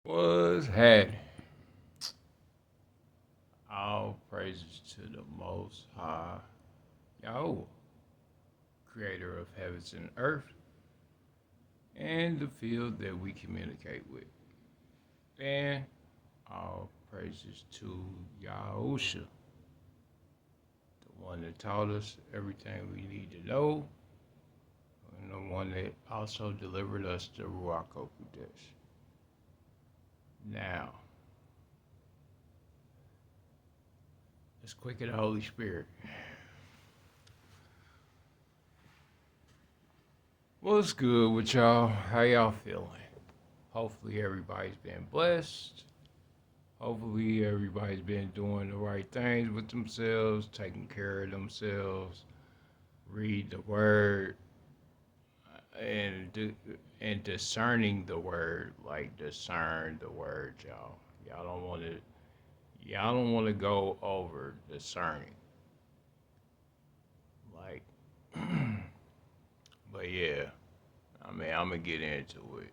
Was had all praises to the Most High YAHUAH, creator of heavens and earth, and the field that we communicate with. And all praises to Yahusha, the one that taught us everything we need to know, and the one that also delivered us the Ruach Kodesh. Now, let's quicken the Holy Spirit. What's good with y'all? How y'all feeling? Hopefully everybody's been blessed. Hopefully everybody's been doing the right things with themselves, taking care of themselves, read the word, and and discerning the word, like discern the word, y'all. Y'all don't want to. Y'all don't want to go over discerning, like. But yeah, I mean, I'm gonna get into it.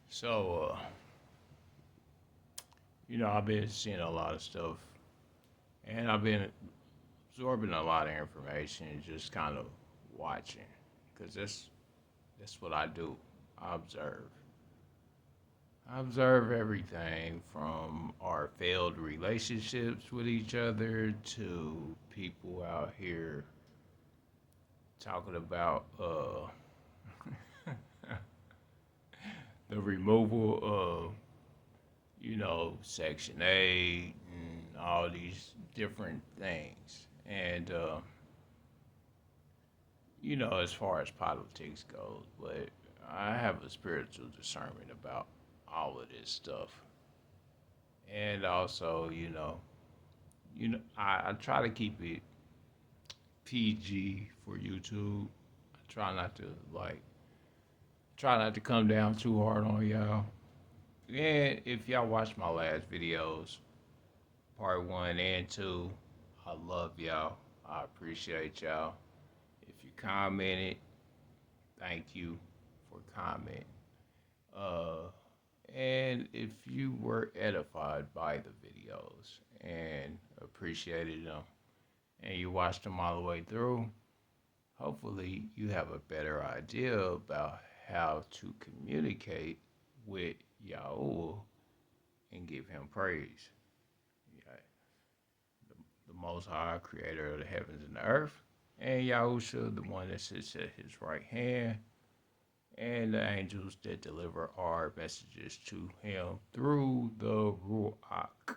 So, I've been seeing a lot of stuff, and I've been absorbing a lot of information, just kind of watching, because that's what I do. I observe. I observe everything from our failed relationships with each other to people out here talking about the removal of Section 8 and all these different things. And as far as politics goes, but I have a spiritual discernment about all of this stuff. And also, I try to keep it PG for YouTube. I try not to come down too hard on y'all. And if y'all watched my last videos, part one and two, I love y'all. I appreciate y'all. If you commented, thank you for commenting. Uh, and if you were edified by the videos and appreciated them, and you watched them all the way through, hopefully you have a better idea about how to communicate with Yahuwah and give him praise. Yeah, the Most High, creator of the heavens and the earth, and Yahusha, the one that sits at his right hand, and the angels that deliver our messages to him through the Ruach.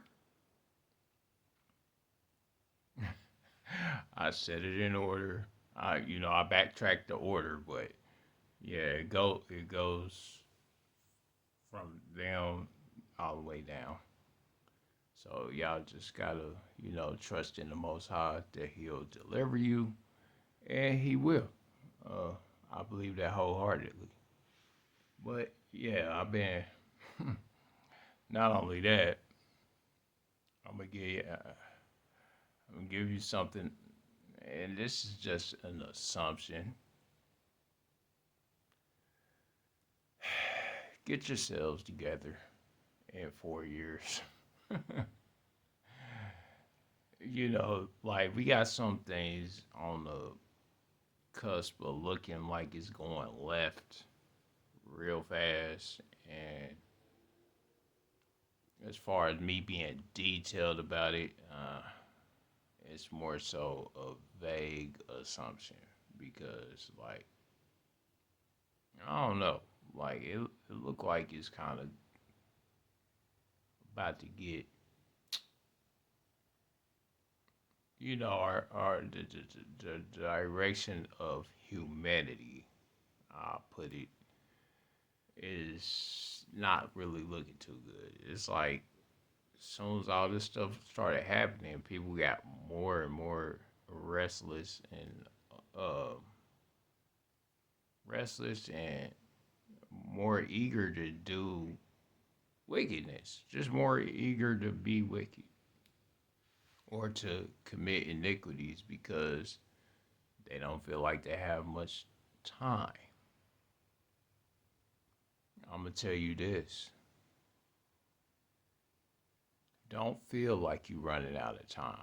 I said it in order. I backtracked the order, but yeah, it goes from them all the way down. So y'all just gotta, trust in the Most High that He'll deliver you, and He will. Uh, I believe that wholeheartedly. But yeah, I've been. Not only that, I'm gonna give you, I'm gonna give you something, and this is just an assumption. Get yourselves together in 4 years. Like we got some things on the cusp of looking like it's going left real fast. And as far as me being detailed about it, it's more so a vague assumption because, like, I don't know. Like, it looked like it's kind of about to get, the direction of humanity, I'll put it, is not really looking too good. It's like as soon as all this stuff started happening, people got more and more restless and uh, restless and more eager to do wickedness, just more eager to be wicked or to commit iniquities because they don't feel like they have much time. I'm gonna tell you this. Don't feel like you running out of time.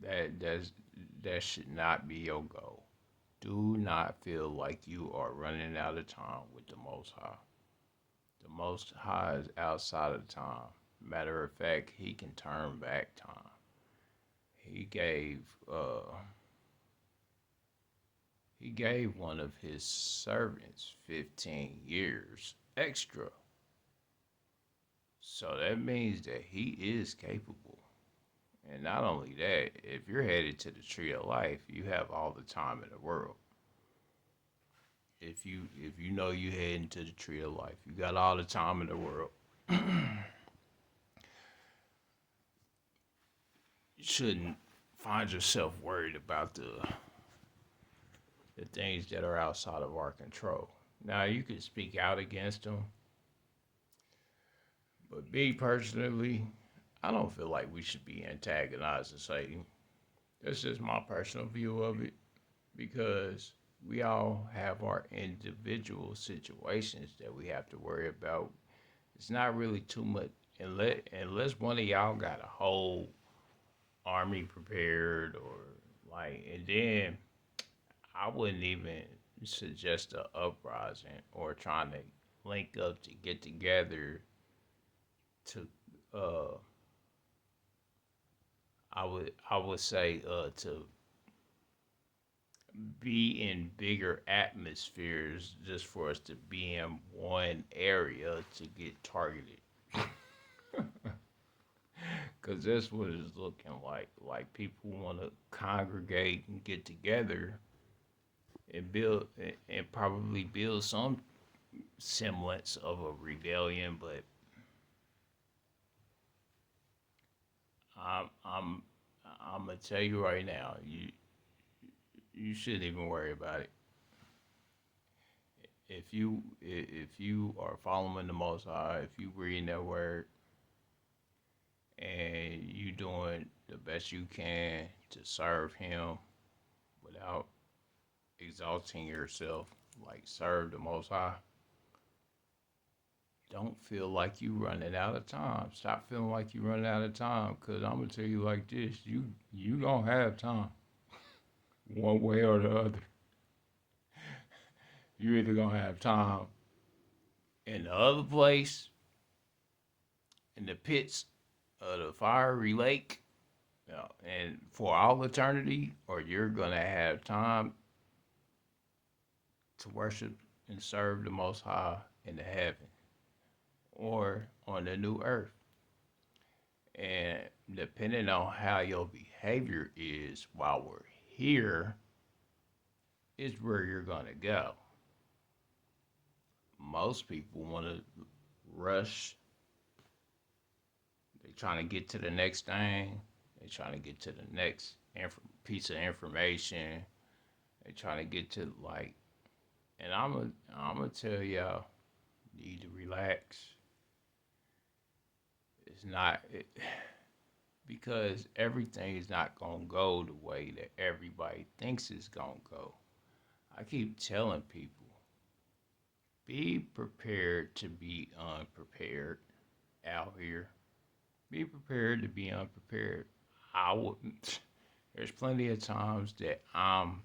That should not be your goal. Do not feel like you are running out of time with the Most High. The Most High is outside of time. Matter of fact, He can turn back time. He gave uh he gave one of His servants 15 years extra. So that means that He is capable. And not only that, if you're headed to the tree of life, you have all the time in the world. If you know you heading to the tree of life, you got all the time in the world. You shouldn't find yourself worried about the things that are outside of our control. Now you can speak out against them, but me personally, I don't feel like we should be antagonizing Satan. That's just my personal view of it because we all have our individual situations that we have to worry about. It's not really too much unless one of y'all got a whole army prepared or like, and then I wouldn't even suggest a uprising or trying to link up to get together to uh I would say to be in bigger atmospheres just for us to be in one area to get targeted. Cause that's what it's looking like. Like people want to congregate and get together and build and probably build some semblance of a rebellion. But I'm I'm gonna tell you right now, you shouldn't even worry about it. If you are following the Most High, if you reading that word and you doing the best you can to serve Him without exalting yourself, like serve the Most High, don't feel like you running out of time. Stop feeling like you running out of time, cause I'm gonna tell you like this: you don't have time, one way or the other. You either gonna have time in the other place, in the pits of the fiery lake, you know, and for all eternity, or you're gonna have time to worship and serve the Most High in the heaven or on the new earth. And depending on how your behavior is while we're here, is where you're gonna go. Most people want to rush. They trying to get to the next thing. They trying to get to the next piece of information. They trying to get to like, and I'm gonna tell y'all, you need to relax. It's not because everything is not gonna go the way that everybody thinks it's gonna go. I keep telling people, be prepared to be unprepared out here. Be prepared to be unprepared. I wouldn't. There's plenty of times that I'm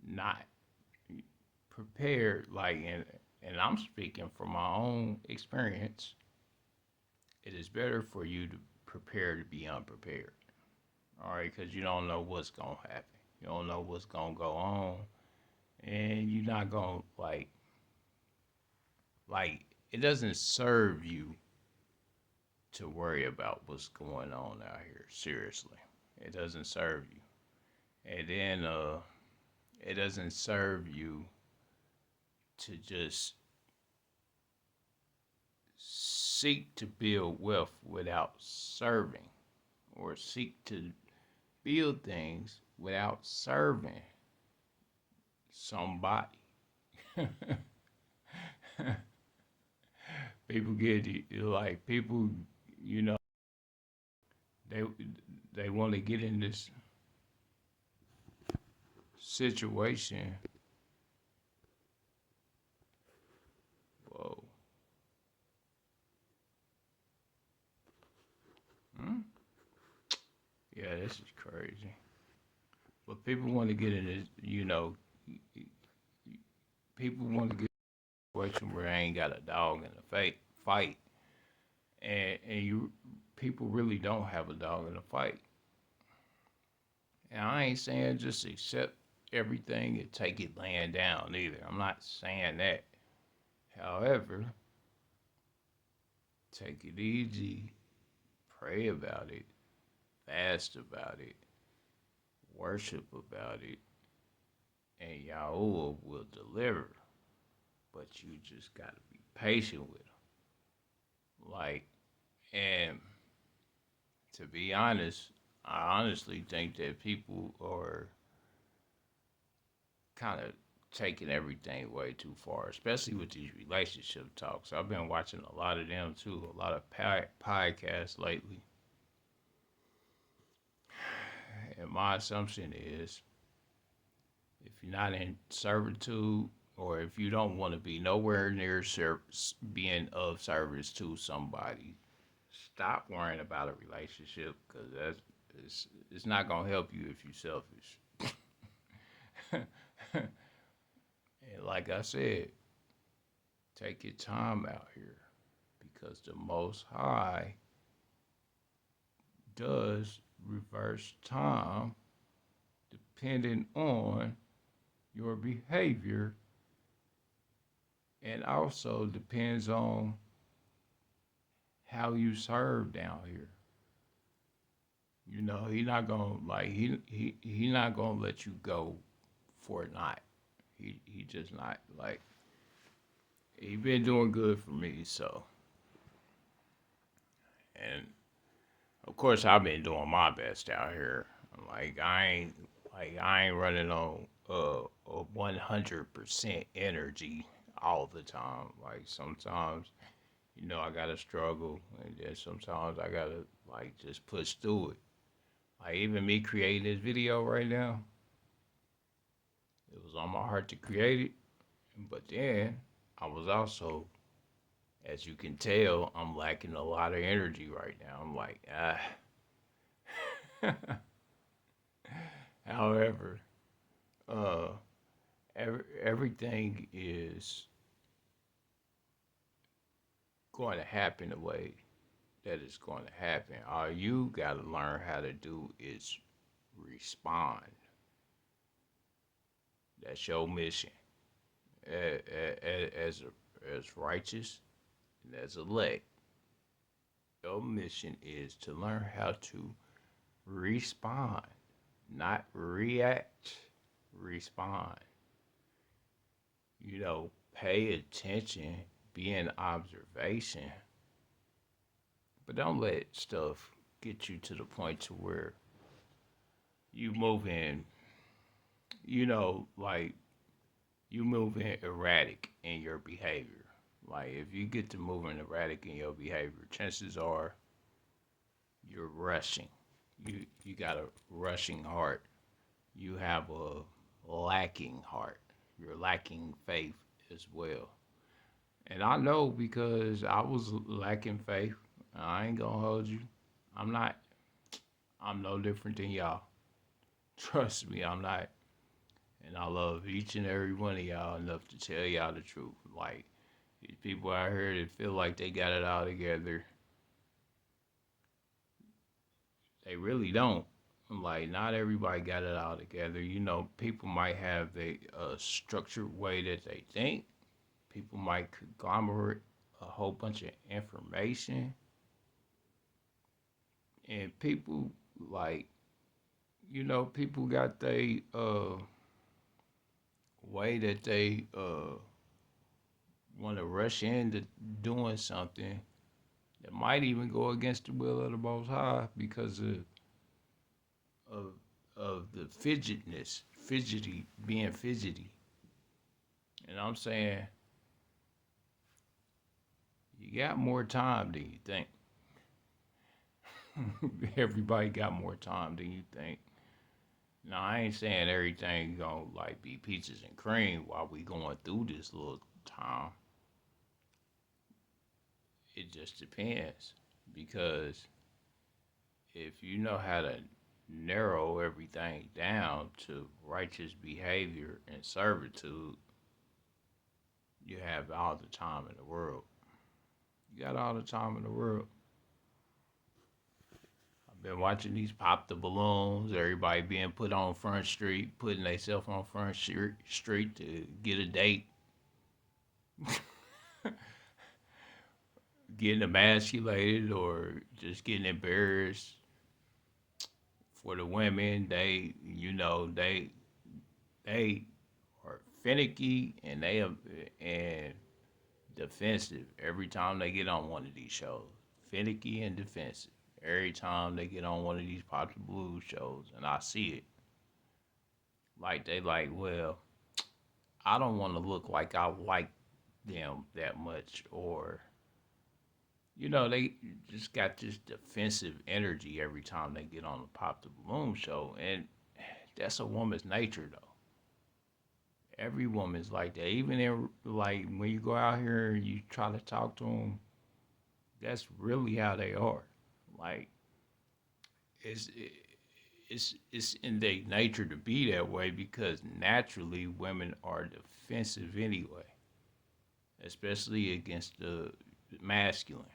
not prepared. Like, and I'm speaking from my own experience. It is better for you to prepare to be unprepared. All right, because you don't know what's gonna happen. You don't know what's gonna go on, and you're not gonna like it doesn't serve you to worry about what's going on out here. Seriously, it doesn't serve you. And then it doesn't serve you to just seek to build wealth without serving, or seek to build things without serving somebody. People get like people, you know, they they want to get in this situation. Whoa. this is crazy. But people want to get in this, people want to get in a situation where they ain't got a dog in the fight, and you people really don't have a dog in the fight. And I ain't saying just accept everything and take it laying down either. I'm not saying that. However, take it easy, pray about it, fast about it, worship about it, and Yahuwah will deliver. But you just gotta be patient with them. Like, and to be honest, I honestly think that people are kind of taking everything way too far, especially with these relationship talks. I've been watching a lot of them too, a lot of podcasts lately. And my assumption is if you're not in servitude or if you don't want to be nowhere near being of service to somebody, stop worrying about a relationship because it's not going to help you if you're selfish. And like I said, take your time out here because the Most High does reverse time depending on your behavior and also depends on how you serve down here. You know, he not gonna like he not gonna let you go for not. He just not like he been doing good for me, so and of course I've been doing my best out here. I ain't running on a 100% energy all the time. Like sometimes, I gotta struggle, and then sometimes I gotta like just push through it. Like even me creating this video right now, it was on my heart to create it, but then I was also, as you can tell, I'm lacking a lot of energy right now. I'm like, ah. However, uh, everything is going to happen the way that it's going to happen. All you got to learn how to do is respond. That's your mission as righteous and as elect. Your mission is to learn how to respond, not react. Respond. Pay attention, be in observation, but don't let stuff get you to the point to where you move in, like you move in erratic in your behavior. Like if you get to moving erratic in your behavior, chances are you're rushing. You got a rushing heart. You have a lacking heart. You're lacking faith as well. And I know because I was lacking faith. I ain't gonna hold you. I'm not. I'm no different than y'all. Trust me, I'm not. And I love each and every one of y'all enough to tell y'all the truth. Like, these people out here that feel like they got it all together, they really don't. Like, not everybody got it all together. People might have a structured way that they think. People might conglomerate a whole bunch of information. And people, like, people got they way that they want to rush into doing something that might even go against the will of the Most High because of of the being fidgety. And I'm saying you got more time than you think. Everybody got more time than you think. Now I ain't saying everything gonna like be peaches and cream while we going through this little time. It just depends because if you know how to narrow everything down to righteous behavior and servitude, you have all the time in the world. You got all the time in the world. I've been watching these pop the balloons, everybody being put on Front Street, putting themselves on Street to get a date, getting emasculated or just getting embarrassed. For the women, they are finicky and defensive every time they get on one of these shows. Finicky and defensive every time they get on one of these popular blues shows, and I see it. Like they like, well, I don't want to look like I like them that much, or they just got this defensive energy every time they get on the Pop the Balloon show, and that's a woman's nature, though. Every woman's like that. Even in like when you go out here and you try to talk to them, that's really how they are. Like it's it's in their nature to be that way because naturally women are defensive anyway, especially against the masculine.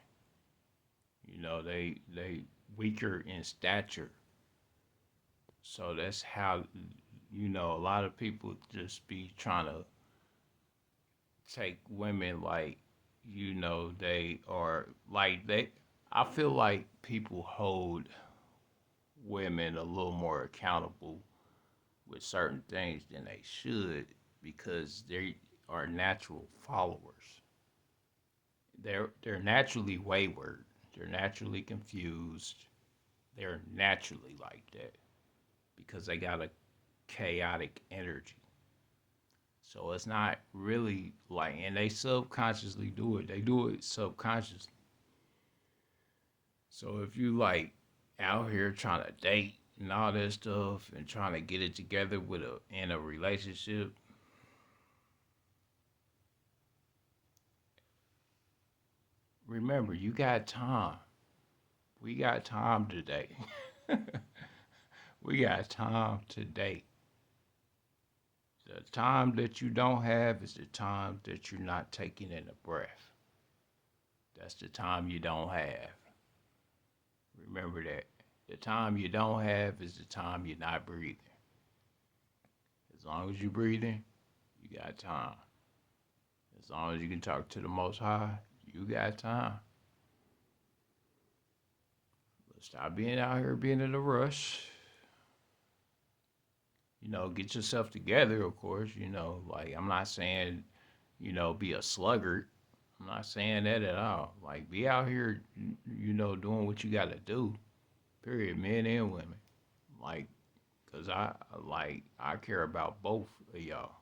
They weaker in stature, so that's how a lot of people just be trying to take women like they are like they. I feel like people hold women a little more accountable with certain things than they should because they are natural followers. They're naturally wayward. They're naturally confused. They're naturally like that because they got a chaotic energy. So it's not really like, and they subconsciously do it. They do it subconsciously. So if you like out here trying to date and all that stuff and trying to get it together in a relationship, remember you got time. We got time today. We got time today. The time that you don't have is the time that you're not taking in a breath. That's the time you don't have. Remember that. The time you don't have is the time you're not breathing. As long as you're breathing, you got time. As long as you can talk to the Most High, you got time. But stop being out here being in a rush. Get yourself together, of course. Like I'm not saying, be a sluggard. I'm not saying that at all. Like be out here, doing what you got to do. Period, men and women. Like, cause I care about both of y'all.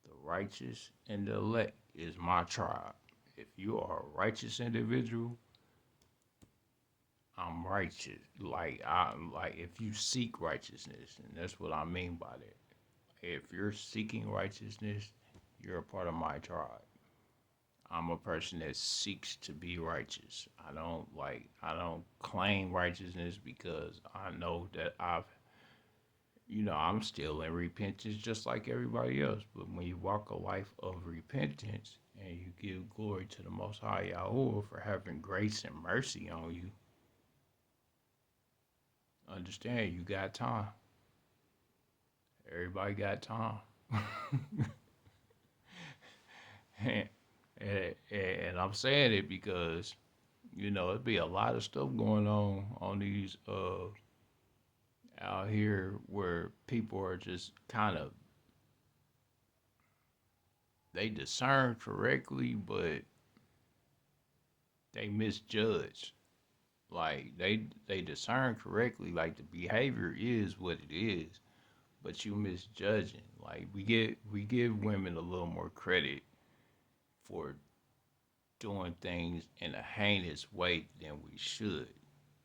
The righteous and the elect is my tribe. If you are a righteous individual, I'm righteous. Like if you seek righteousness, and that's what I mean by that. If you're seeking righteousness, you're a part of my tribe. I'm a person that seeks to be righteous. I don't claim righteousness because I know that I'm still in repentance just like everybody else. But when you walk a life of repentance and you give glory to the Most High YAHUAH for having grace and mercy on you, understand you got time. Everybody got time. and, and I'm saying it because, it'd be a lot of stuff going on these out here where people are just kind of they discern correctly, but they misjudge. Like they discern correctly, like the behavior is what it is, but you misjudging. Like we give women a little more credit for doing things in a heinous way than we should,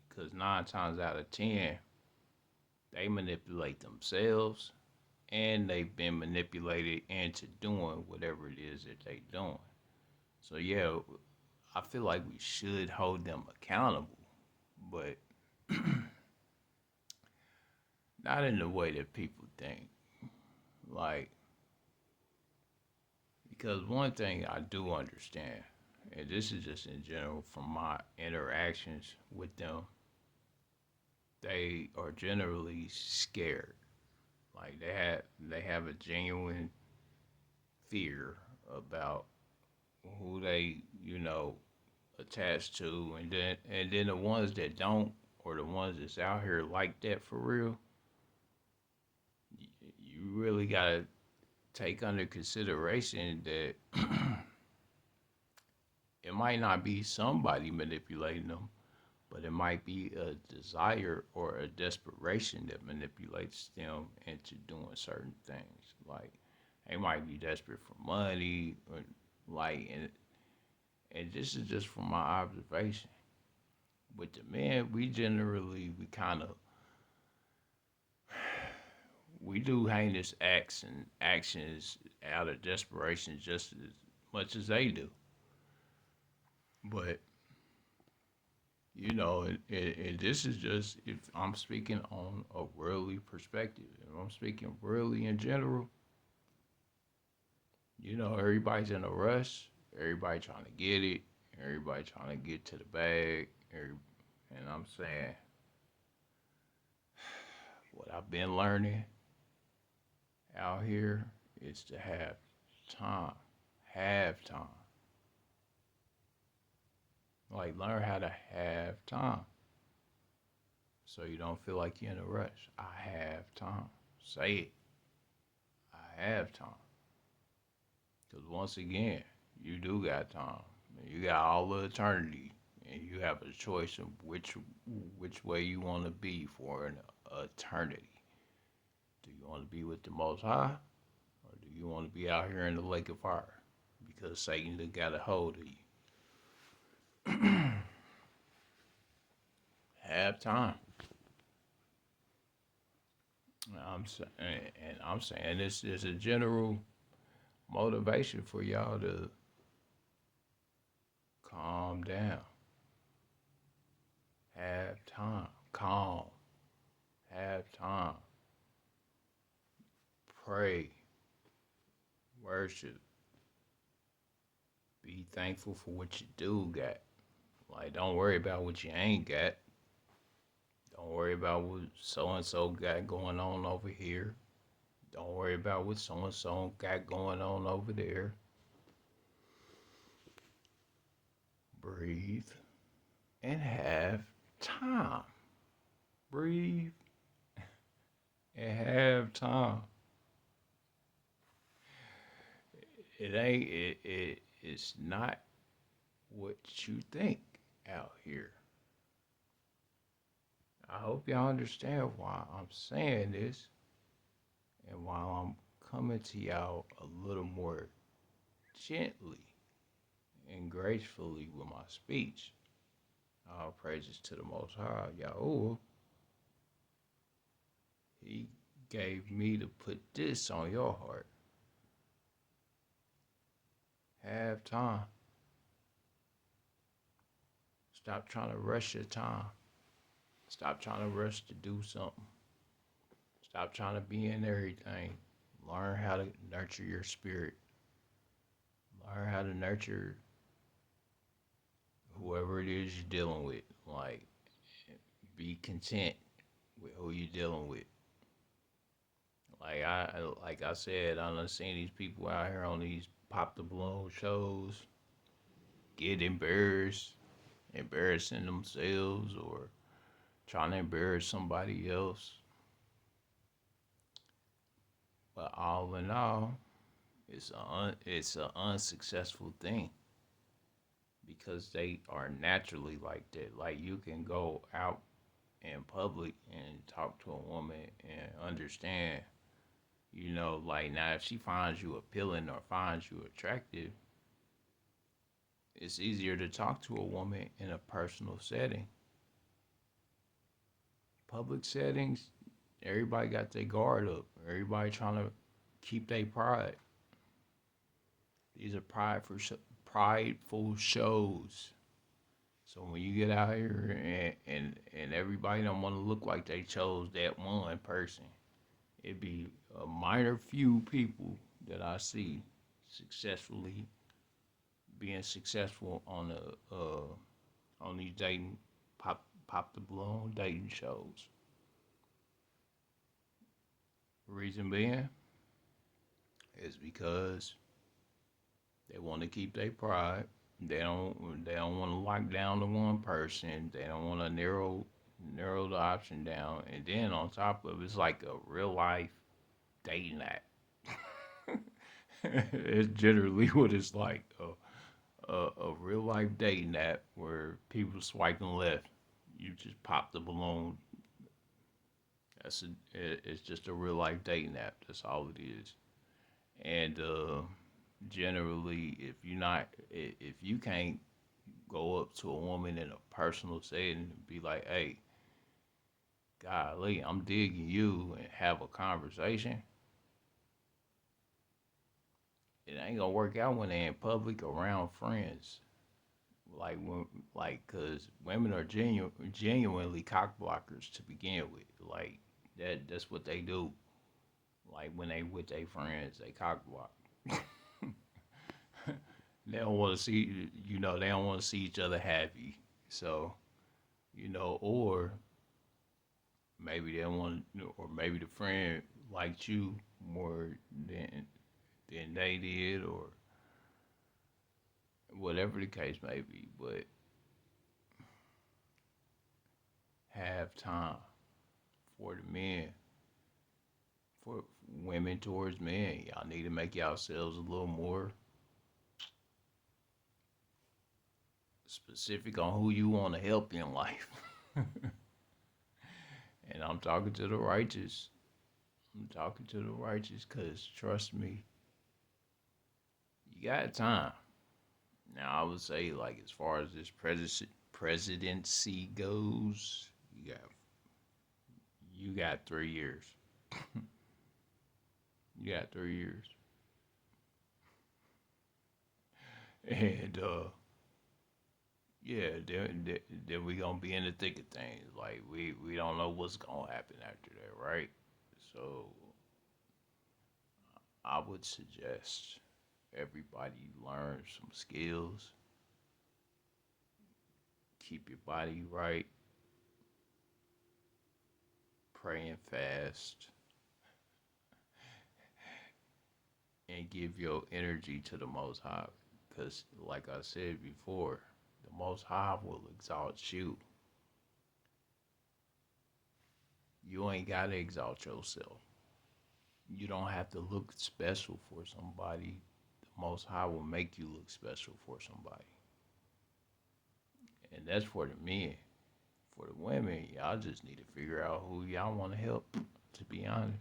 because 9 times out of 10 they manipulate themselves and they've been manipulated into doing whatever it is that they doing. So yeah, I feel like we should hold them accountable, but not in the way that people think. Like, because one thing I do understand, and this is just in general from my interactions with them, they are generally scared. Like they have a genuine fear about who they, attached to, and then the ones that don't, or the ones that's out here like that for real, you really gotta take under consideration that it might not be somebody manipulating them, but it might be a desire or a desperation that manipulates them into doing certain things. Like they might be desperate for money, or like, and this is just from my observation. With the men, we kind of we do heinous acts and actions out of desperation just as much as they do. But and this is just if I'm speaking on a worldly perspective. If I'm speaking worldly in general, everybody's in a rush. Everybody trying to get it. Everybody trying to get to the bag. And I'm saying what I've been learning out here is to have time. Have time. Like learn how to have time. So you don't feel like you're in a rush. I have time. Say it. I have time. Because once again, you do got time. You got all the eternity, and you have a choice of which way you want to be for an eternity. Do you want to be with the Most High, or do you want to be out here in the lake of fire? Because Satan done got a hold of you. Have time. I'm saying this is a general motivation for y'all to calm down. Have time. Calm. Have time. Pray. Worship. Be thankful for what you do got. Like, don't worry about what you ain't got. Don't worry about what so and so got going on over here. Don't worry about what so and so got going on over there. Breathe and have time. Breathe and have time. It's not what you think out here. I hope y'all understand why I'm saying this and why I'm coming to y'all a little more gently and gracefully with my speech. All praises to the Most High, YAHUAH. He gave me to put this on your heart. Have time. Stop trying to rush your time. Stop trying to rush to do something. Stop trying to be in everything. Learn how to nurture your spirit. Learn how to nurture whoever it is you're dealing with. Like, be content with who you're dealing with. Like I said, I done seen these people out here on these pop the balloon shows get embarrassing themselves or trying to embarrass somebody else. But all in all, it's an unsuccessful thing because they are naturally like that. Like you can go out in public and talk to a woman and understand, like now if she finds you appealing or finds you attractive, it's easier to talk to a woman in a personal setting. Public settings, everybody got their guard up. Everybody trying to keep their pride. These are prideful shows. So when you get out here and everybody don't want to look like they chose that one person, it'd be a minor few people that I see successfully being successful on these dating pop the balloon dating shows. Reason being is because they want to keep their pride. They don't want to lock down to one person. They don't want to narrow the option down. And then on top of it, it's like a real life dating app. It's generally what it's like. A real life dating app where people swiping left. You just pop the balloon. It's just a real life dating app. That's all it is. And generally, if you can't go up to a woman in a personal setting and be like, "Hey, golly, I'm digging you," and have a conversation, it ain't gonna work out when they in public around friends. Like when, cause women are genuinely cock blockers to begin with. Like that's what they do. Like when they with their friends, they cock block. They don't want to see, they don't want to see each other happy. So, or maybe they want, or maybe the friend liked you more than than they did, or whatever the case may be. But have time for the men, for women towards men. Y'all need to make yourselves a little more specific on who you want to help in life. And I'm talking to the righteous. I'm talking to the righteous because trust me, you got time. Now, I would say, like, as far as this presidency goes, you got 3 years. You got 3 years. And, yeah, then we gonna be in the thick of things. Like we don't know what's gonna happen after that, right? So I would suggest everybody learn some skills, keep your body right, pray and fast, and give your energy to the Most High. Because, like I said before, the Most High will exalt you. You ain't gotta exalt yourself. You don't have to look special for somebody. The Most High will make you look special for somebody. And that's for the men. For the women, y'all just need to figure out who y'all want to help, to be honest.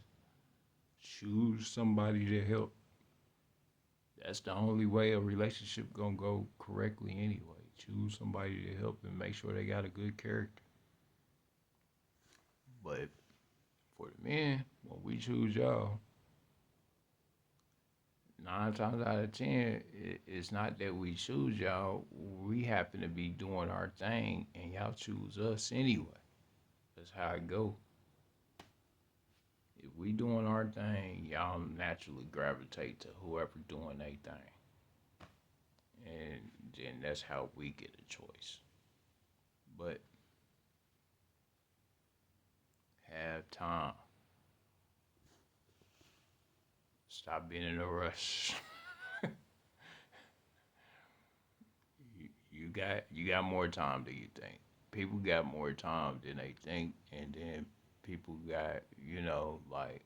Choose somebody to help. That's the only way a relationship gonna go correctly anyway. Choose somebody to help and make sure they got a good character. But for the men, when we choose y'all, 9 times out of 10, it's not that we choose y'all. We happen to be doing our thing, and y'all choose us anyway. That's how it go. If we doing our thing, y'all naturally gravitate to whoever doing their thing, and then that's how we get a choice. But have time. Stop being in a rush. You got more time than you think. People got more time than they think, and then people got like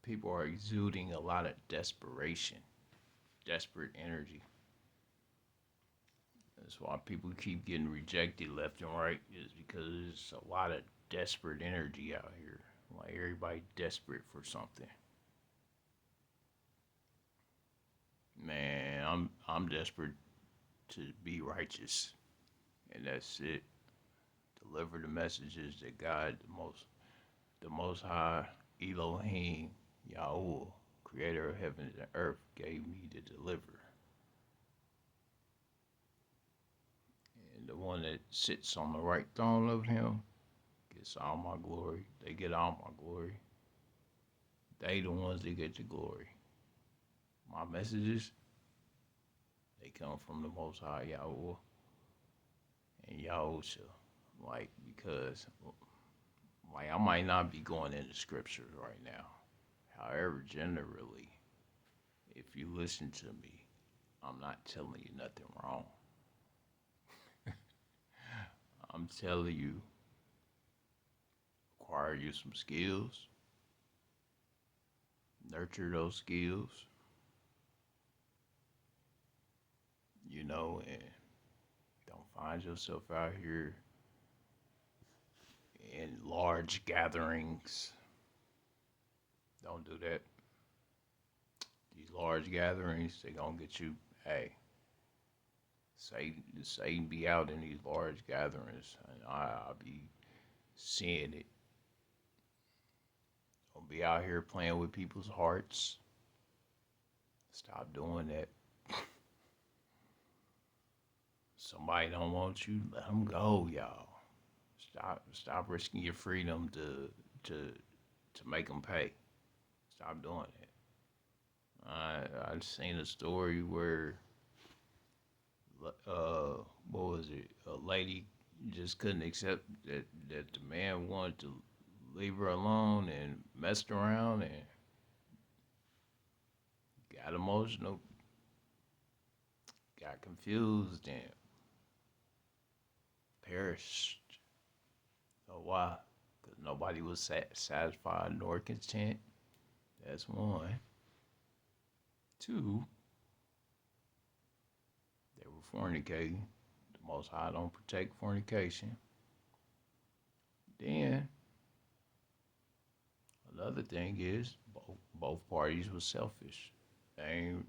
people are exuding a lot of desperation, desperate energy. That's why people keep getting rejected left and right, is because there's a lot of desperate energy out here. Like everybody desperate for something. Man, I'm desperate to be righteous, and that's it. Deliver the messages that God, the Most High, Elohim, YAHUAH, Creator of heaven and earth, gave me to deliver. that sits on the right throne of him gets all my glory. They get all my glory. They the ones that get the glory. My messages, they come from the Most High YAHUAH and Yahusha. Like, because, like, I might not be going into scriptures right now. However, generally, if you listen to me, I'm not telling you nothing wrong. I'm telling you, acquire you some skills, nurture those skills, and don't find yourself out here in large gatherings. Don't do that. These large gatherings, they gonna get you, hey, Satan be out in these large gatherings, and I be seeing it. Don't be out here playing with people's hearts. Stop doing that. Somebody don't want you, let them go, y'all. Stop risking your freedom to make them pay. Stop doing it. I've seen a story where, what was it? A lady just couldn't accept that the man wanted to leave her alone and messed around and got emotional, got confused, and perished. So why? Because nobody was satisfied nor content. That's one. Two, they were fornicating. The Most High don't protect fornication. Then another thing is both parties were selfish. They ain't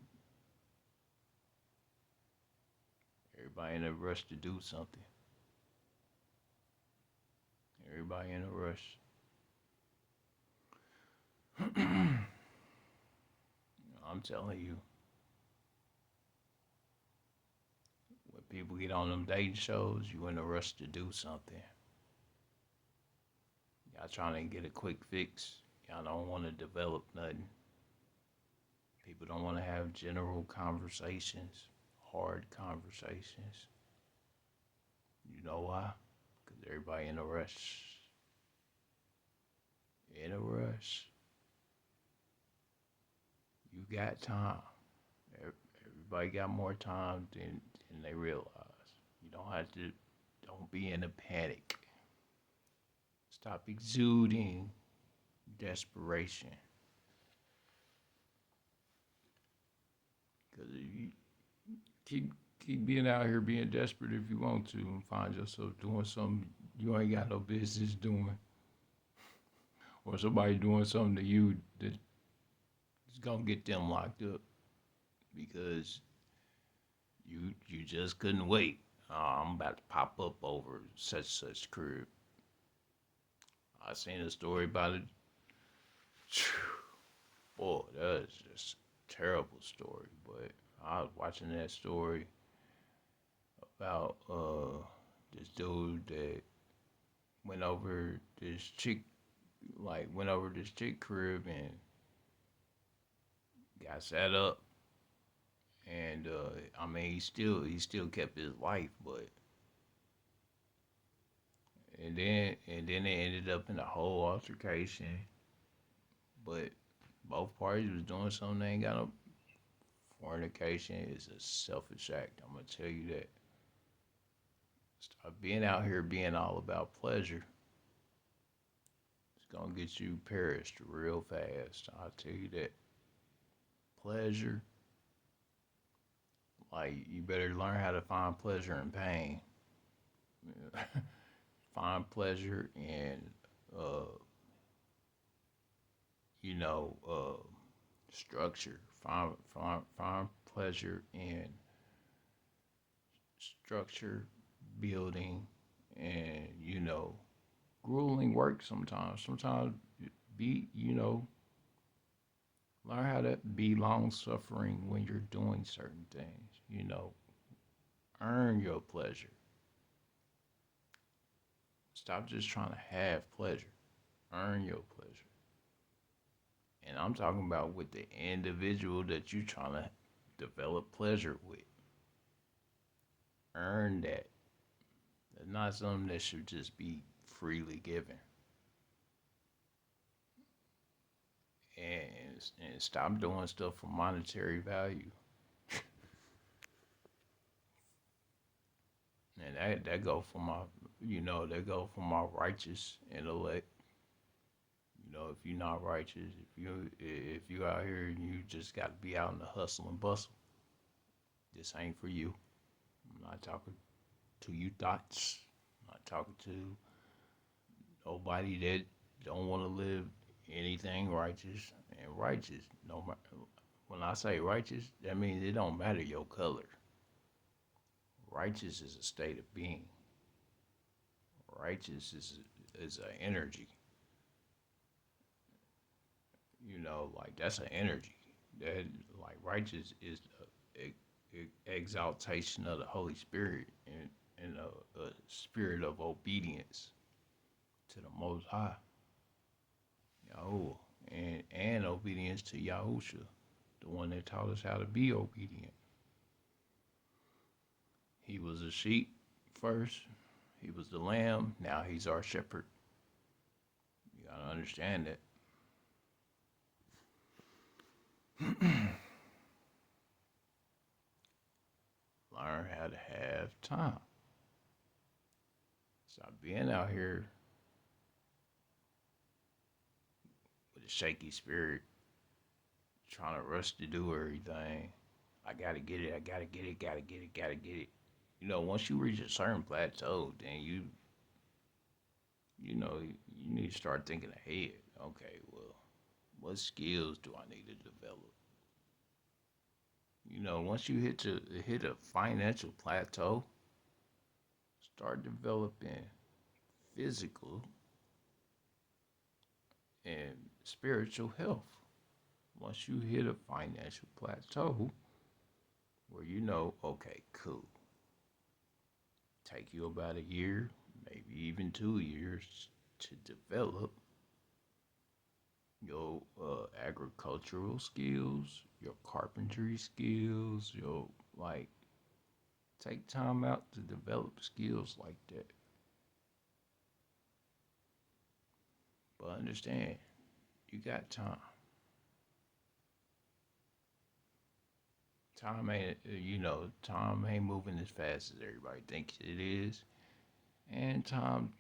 everybody in a rush to do something. Everybody in a rush. I'm telling you, when people get on them dating shows, you in a rush to do something. Y'all trying to get a quick fix. Y'all don't want to develop nothing. People don't want to have general conversations, hard conversations. You know why? Because everybody in a rush. In a rush. You got time. Everybody got more time than they realize. You don't be in a panic. Stop exuding desperation. Because you keep being out here being desperate if you want to and find yourself doing something you ain't got no business doing. Or somebody doing something to you that is going to get them locked up because you just couldn't wait. I'm about to pop up over such crib. I seen a story about it. Boy, that is just a terrible story. But I was watching that story about this dude that went over this chick crib and got set up. And he still kept his life, but and then it ended up in a whole altercation. But both parties was doing something they ain't got no. Fornication is a selfish act. I'm gonna tell you that. Stop being out here being all about pleasure. It's gonna get you perished real fast. I'll tell you that. Pleasure. Like, you better learn how to find pleasure in pain. Find pleasure in, structure. Find pleasure in structure, building, and, grueling work sometimes. Sometimes learn how to be long suffering when you're doing certain things. Earn your pleasure. Stop just trying to have pleasure. Earn your pleasure. And I'm talking about with the individual that you're trying to develop pleasure with. Earn that. It's not something that should just be freely given. And stop doing stuff for monetary value. And that go for my, that go for my righteous intellect. If you're not righteous, if you out here and you just got to be out in the hustle and bustle, this ain't for you. I'm not talking to you thoughts. I'm not talking to nobody that don't want to live anything righteous and righteous. No matter when I say righteous, that means it don't matter your color. Righteous is a state of being. Righteous is an energy. Like that's an energy. That like righteous is exaltation of the Holy Spirit and a spirit of obedience to the Most High, Yahuwah, and obedience to Yahusha, the one that taught us how to be obedient. He was a sheep first. He was the lamb. Now he's our shepherd. You gotta understand that. Learn how to have time. Stop being out here with a shaky spirit, trying to rush to do everything. I gotta get it. I gotta get it. Gotta get it. Gotta get it. Once you reach a certain plateau, then you need to start thinking ahead. Okay, well, what skills do I need to develop? Once you hit a financial plateau, start developing physical and spiritual health. Once you hit a financial plateau where okay, cool. Take you about a year, maybe even 2 years to develop your agricultural skills, your carpentry skills, your like take time out to develop skills like that. But understand, you got time. Time ain't moving as fast as everybody thinks it is. And time,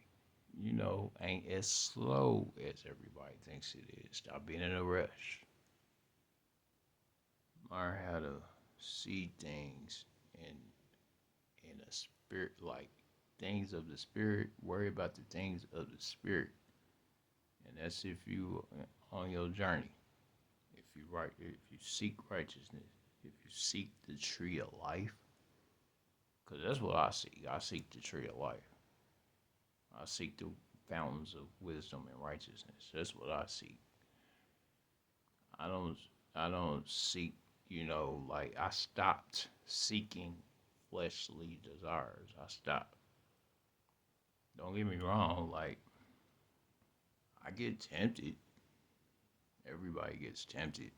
ain't as slow as everybody thinks it is. Stop being in a rush. Learn how to see things in a spirit, like things of the spirit. Worry about the things of the spirit. And that's if you on your journey. If you seek righteousness, if you seek the tree of life, because that's what I seek. I seek the tree of life. I seek the fountains of wisdom and righteousness. That's what I seek. I don't. I don't seek. Like I stopped seeking fleshly desires. I stopped. Don't get me wrong. Like I get tempted. Everybody gets tempted.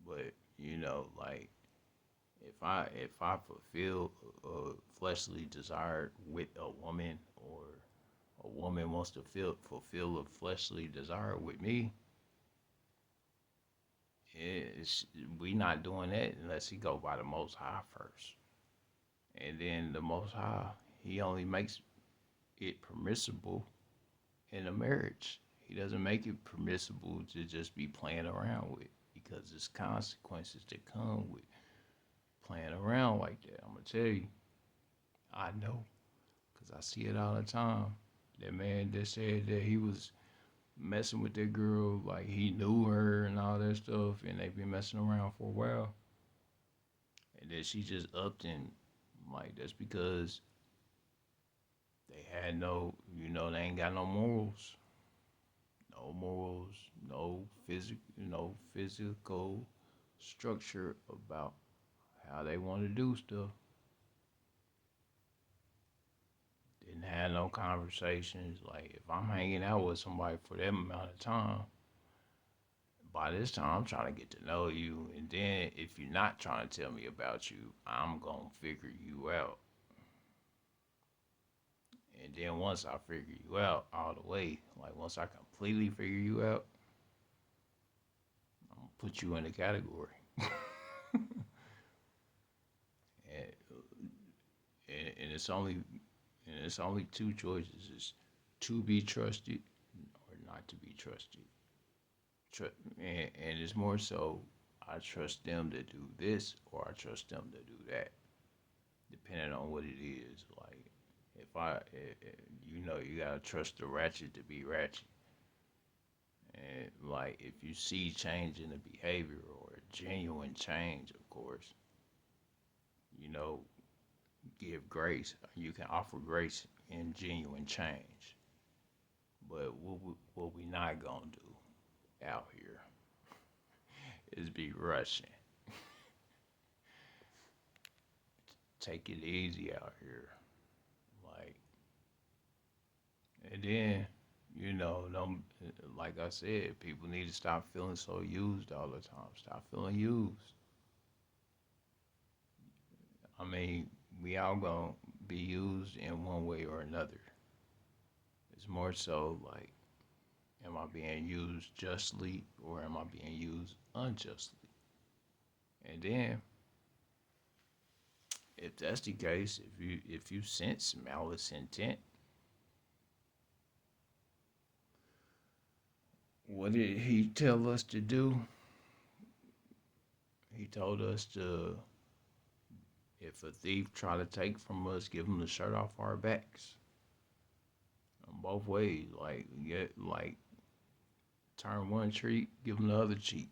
But like if I fulfill a fleshly desire with a woman, or a woman wants to fulfill a fleshly desire with me, we not doing that unless he go by the Most High first. And then the Most High, he only makes it permissible in a marriage. He doesn't make it permissible to just be playing around with, because there's consequences that come with playing around like that. I'm gonna tell you, I know, cause I see it all the time. That man that said that he was messing with that girl, like he knew her and all that stuff, and they've been messing around for a while. And then she just upped, and like that's because they had they ain't got no morals. No morals, no physical structure about how they want to do stuff. Didn't have no conversations. Like if I'm hanging out with somebody for that amount of time, by this time I'm trying to get to know you. And then if you're not trying to tell me about you, I'm gonna figure you out. And then once I figure you out all the way, like once I completely figure you out, I'm gonna put you in a category. and, and it's only two choices: is to be trusted or not to be trusted. And it's more so I trust them to do this or I trust them to do that, depending on what it is. Like if you gotta trust the ratchet to be ratchet. And like if you see change in the behavior or a genuine change, of course, you know, give grace. You can offer grace in genuine change. But what we not gonna do out here is be rushing. Take it easy out here. Like, and then, no, like I said, people need to stop feeling so used all the time. Stop feeling used. I mean, we all gonna be used in one way or another. It's more so like, am I being used justly or am I being used unjustly? And then, if that's the case, if you sense malice intent, what did he tell us to do? He told us to, if a thief try to take from us, give him the shirt off our backs. Both ways, like get like turn one cheek, give him the other cheek.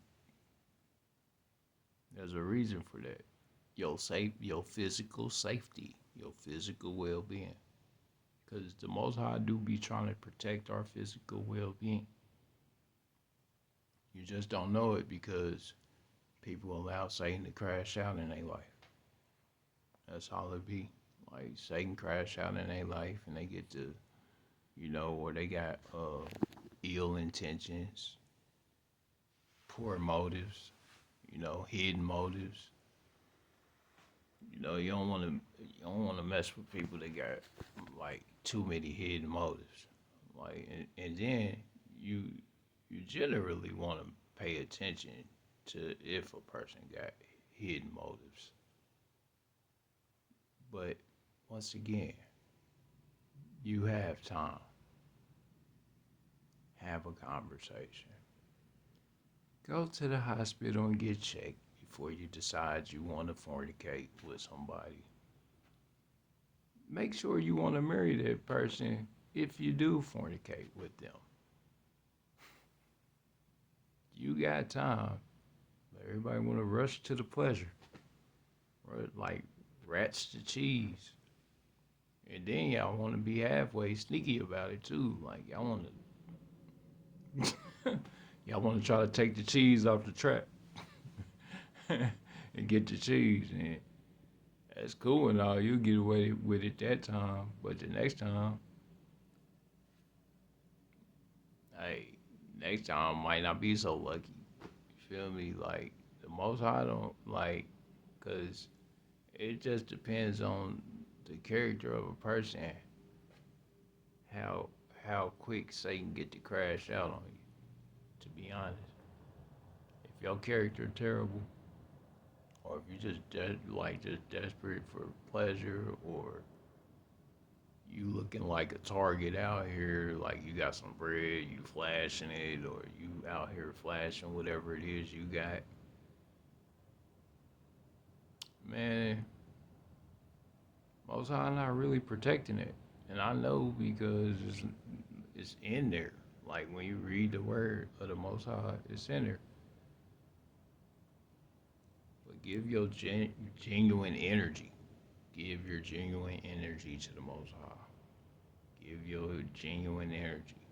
There's a reason for that. Your physical safety, your physical well-being. Because the Most High do be trying to protect our physical well-being. You just don't know it because people allow Satan to crash out in their life. That's all it be. Like Satan crash out in their life, and they get to, or they got ill intentions, poor motives, hidden motives. You don't want to mess with people that got like too many hidden motives. Like, and then you you generally want to pay attention to if a person got hidden motives. But once again, you have time. Have a conversation. Go to the hospital and get checked before you decide you want to fornicate with somebody. Make sure you want to marry that person if you do fornicate with them. You got time. Everybody want to rush to the pleasure, right? Like rats to cheese. And then y'all want to be halfway sneaky about it too. Like y'all want to, y'all want to try to take the cheese off the trap and get the cheese. And that's cool and all. You get away with it that time, but the next time, hey, next time might not be so lucky. You feel me? Like the Most High don't like, cause it just depends on the character of a person, how how quick Satan get to crash out on you. To be honest, if your character terrible, or if you just desperate for pleasure, or you looking like a target out here, like you got some bread, you flashing it, or you out here flashing whatever it is you got, man, Most High not really protecting it. And I know because it's in there. Like when you read the word of the Most High, it's in there. But give your genuine energy. Give your genuine energy to the Most High. Give your genuine energy.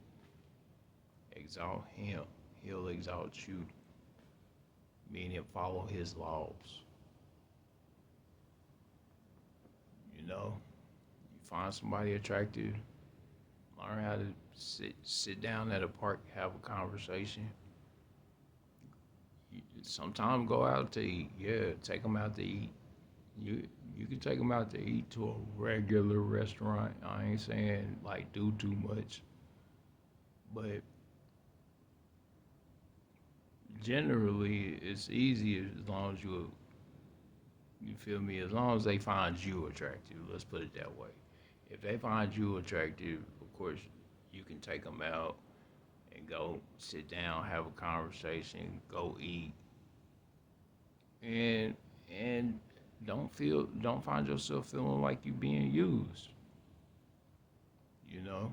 Exalt Him. He'll exalt you. Meaning follow His laws. You find somebody attractive. Learn how to sit down at a park, have a conversation. Sometimes go out to eat. Yeah, take them out to eat. You you can take them out to eat to a regular restaurant. I ain't saying like do too much, but generally it's easy as long as you feel me. As long as they find you attractive. Let's put it that way. If they find you attractive, of course you can take them out and go sit down, have a conversation, go eat, and and don't find yourself feeling like you being used. You know,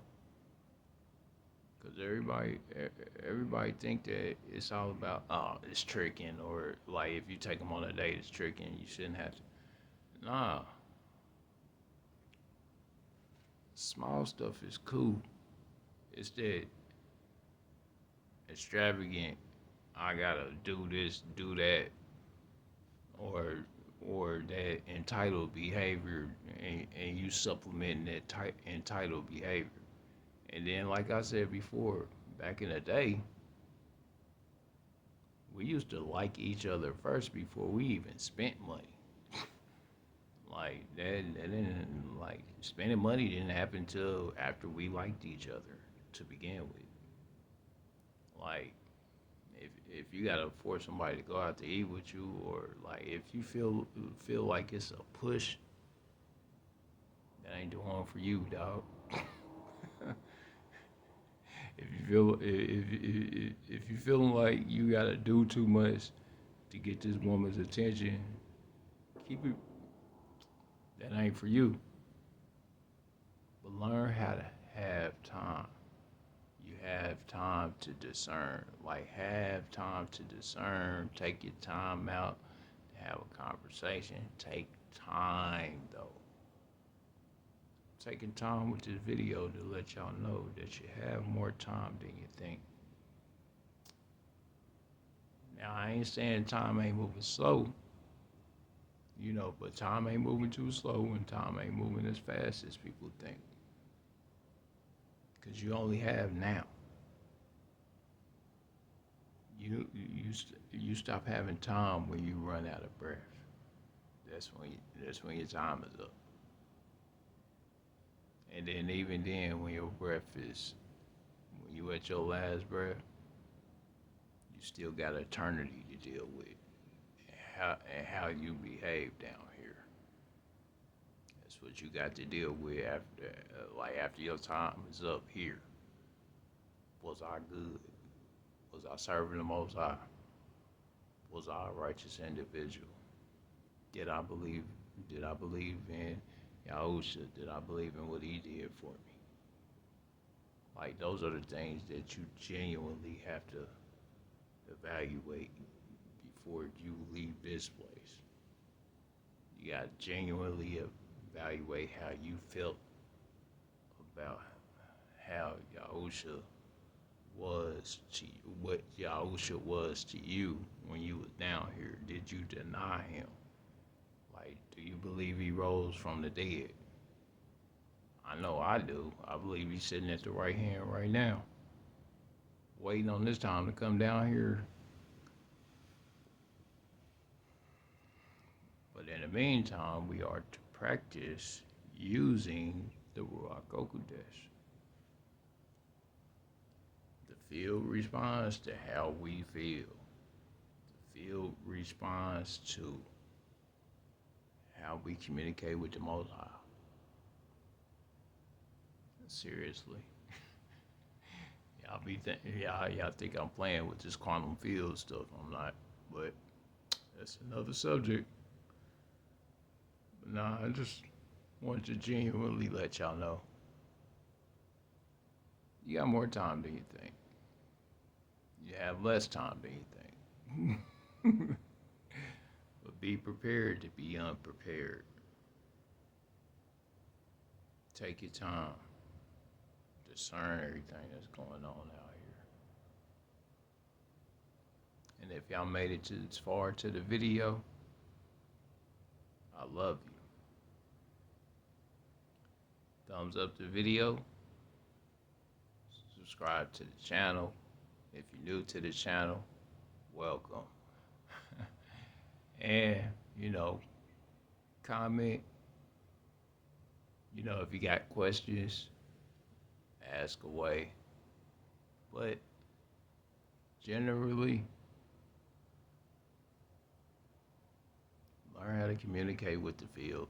because everybody think that it's all about it's tricking, or like if you take them on a date it's tricking. You shouldn't have to. Nah, small stuff is cool. It's that extravagant. I gotta do this, do that, or that entitled behavior, and you supplementing that entitled behavior. And then, like I said before, back in the day, we used to like each other first before we even spent money. Like that didn't like spending money didn't happen until after we liked each other to begin with. Like if you gotta force somebody to go out to eat with you, or like if you feel like it's a push, that ain't the one for you, dog. If you feeling like you gotta do too much to get this woman's attention, keep it. That ain't for you. But learn how to have time. You have time to discern. Like have time to discern. Take your time out to have a conversation. Take time though. Taking time with this video to let y'all know that you have more time than you think. Now I ain't saying time ain't moving slow, but time ain't moving too slow and time ain't moving as fast as people think. Cause you only have now. You stop having time when you run out of breath. That's when your time is up. And then even then, when your breath is when you at your last breath, you still got eternity to deal with. And how you behave down here. That's what you got to deal with after your time is up here. Was I good? Was I serving the Most High? Was I a righteous individual? Did I believe? Did I believe in Yahusha? Did I believe in what he did for me? Like those are the things that you genuinely have to evaluate before you leave this place. You got to genuinely evaluate how you felt about how Yahusha was to what Yahusha was to you when you was down here. Did you deny him? Like, do you believe he rose from the dead? I know I do. I believe he's sitting at the right hand right now, waiting on this time to come down here. But in the meantime, we are to practice using the Ruach Kodesh. The field responds to how we feel. The field responds to how we communicate with the Most High. Seriously. Y'all think I'm playing with this quantum field stuff. I'm not. But that's another subject. But nah, I just want to genuinely let y'all know. You got more time than you think. You have less time than you think. But be prepared to be unprepared. Take your time. Discern everything that's going on out here. And if y'all made it to this far to the video, I love you. thumbs up the video, subscribe to the channel. If you're new to the channel, welcome. And, comment. If you got questions, ask away. But generally, learn how to communicate with the field.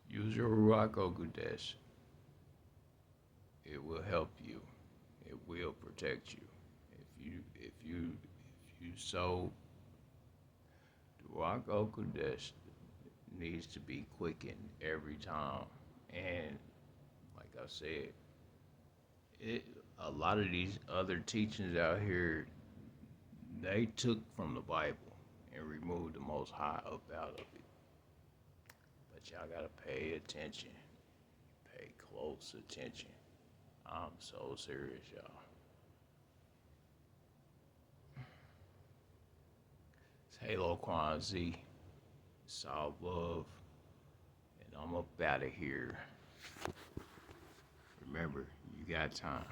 Use your YAHUAH Kodesh. It will help you. It will protect you. If you sow, the YAHUAH Kodesh needs to be quickened every time. And like I said, a lot of these other teachings out here, they took from the Bible and removed the Most High up out of it. But y'all gotta pay attention. Pay close attention. I'm so serious, y'all. It's Halo Quan Z. It's all love. And I'm up out of here. Remember, you got time.